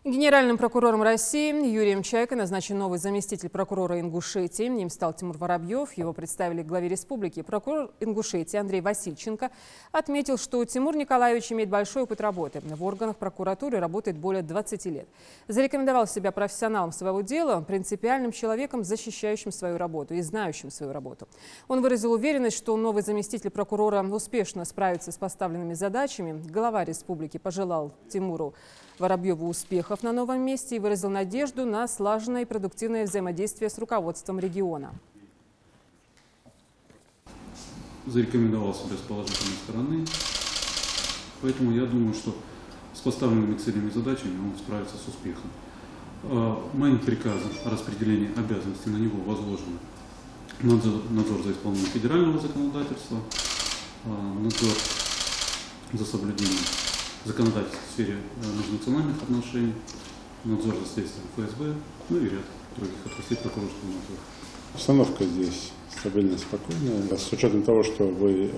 Генеральным прокурором России Юрием Чайкой назначен новый заместитель прокурора Ингушетии. Им стал Тимур Воробьев. Его представили главе республики. Прокурор Ингушетии Андрей Васильченко отметил, что Тимур Николаевич имеет большой опыт работы. В органах прокуратуры работает более 20 лет. Зарекомендовал себя профессионалом своего дела, принципиальным человеком, защищающим свою работу и знающим свою работу. Он выразил уверенность, что новый заместитель прокурора успешно справится с поставленными задачами. Глава республики пожелал Тимуру Воробьеву успехов на новом месте и выразил надежду на слаженное и продуктивное взаимодействие с руководством региона. Зарекомендовал себя с положительной стороны, поэтому я думаю, что с поставленными целями и задачами он справится с успехом. Моим приказом о распределении обязанностей на него возложено надзор за исполнением федерального законодательства, надзор за соблюдением законодательства в сфере межнациональных отношений, надзор за следствием ФСБ, ну и ряд других отраслей прокурорского надзора. Обстановка здесь стабильная, спокойная. С учетом того, что вы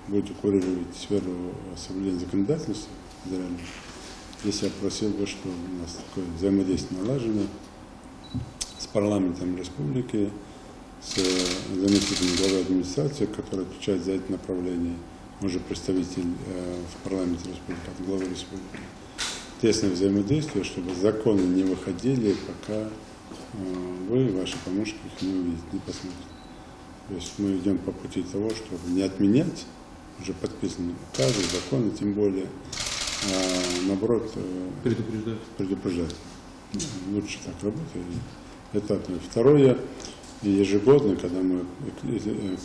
будете курировать сферу соблюдения законодательства федерального, здесь я просил бы, что у нас такое взаимодействие налажено с парламентом республики, с заместителем главы администрации, который отвечает за это направление. Он же представитель в парламенте республики, от главы республики. Тесное взаимодействие, чтобы законы не выходили, пока вы и ваши помощники их не увидите, не посмотрите. То есть мы идем по пути того, чтобы не отменять уже подписанные указы, законы, тем более, наоборот, предупреждать. Лучше так работать. Это одно. Второе. И ежегодно, когда мы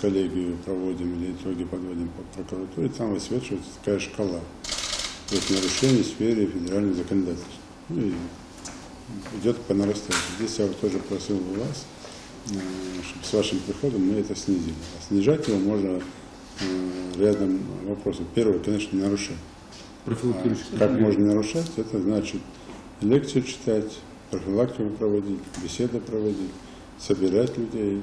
коллегию проводим или итоги подводим по прокуратуре, там высвечивается такая шкала нарушений в сфере федерального законодательства. Ну и идет по нарастающей. Здесь я тоже просил бы вас, чтобы с вашим приходом мы это снизили. А снижать его можно рядом вопросов. Первое, конечно, не нарушать. Как можно нарушать? Это значит лекцию читать, профилактику проводить, беседы проводить, собирать людей.